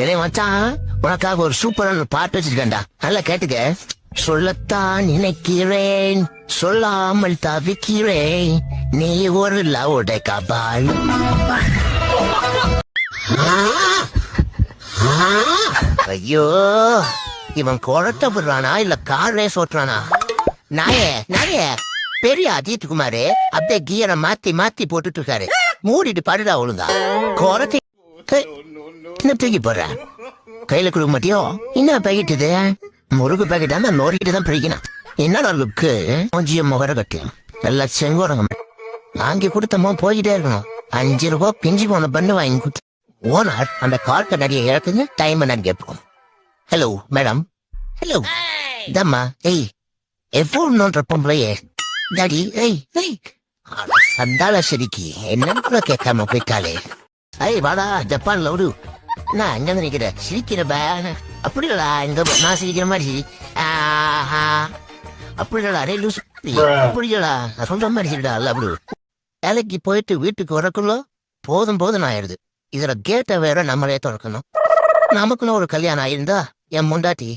டேய் மச்சான், உனக்காக ஒரு சூப்பரான பாட்டு வச்சிருக்கேன்டா, நல்லா கேட்டுக்க. சொல்லத்தான் நினைக்கிறேன், சொல்லாமல் தவிக்கிறேன், நீ ஒரு லவுடை கபால். ஐயோ, இவன் குழட்ட விடுறானா இல்ல கார் ரேஸ் ஓட்டுறானா? நாயே நாயே, பெரிய அஜித் குமாரு அப்படியே கியரை மாத்தி மாத்தி போட்டுட்டு இருக்காரு. மூடிட்டு பாடுடா ஒழுங்கா. குறத்தி என்ன தூக்கி போடுற? கையில கொடுக்க மாட்டியோ? என்ன பாக்கெட் இது? முருகு பாக்கெட் அந்த நோரிட்டு தான் பிடிக்கணும். என்னடா லுக்கு? கொஞ்சம் முகர கட்டு எல்லாம் செங்கோடங்க வாங்கி கொடுத்தமோ போய்கிட்டே இருக்கணும். 5 ரூபாய் பிஞ்சு போன பண்ணு வாங்கி கொடுத்து ஓனர் அந்த கார் கண்ணாடியை இழக்குங்க. டைம் என்னன்னு கேட்போம். Hello madam. ஹலோ தம்மா. ஏய் எவ்வளோன்ற பொம்பளையே டாடி. ஏய் ஏய் சந்தால சரிக்கு என்னன்னு கேட்காம போயிட்டாலே. ஐய் வாடா ஜப்பான்ல விடு. நான் எங்க நினைக்கிறேன் சிரிக்கிற பே. அப்படி இல்லடா, இங்க நான் சிரிக்கிற மாதிரி சிரி. அப்படி இல்லடா, அரே லூஸ். அப்படி இல்லடா, நான் சொல்ற மாதிரி சரிடா. அல்ல அப்படி வேலைக்கு போயிட்டு வீட்டுக்கு வரக்குள்ள போதும் போதும் ஆயிடுது. இதுல கேட்டை வேற நம்மளே திறக்கணும். நமக்குன்னு ஒரு கல்யாணம் ஆயிருந்தா என் முண்டாட்டி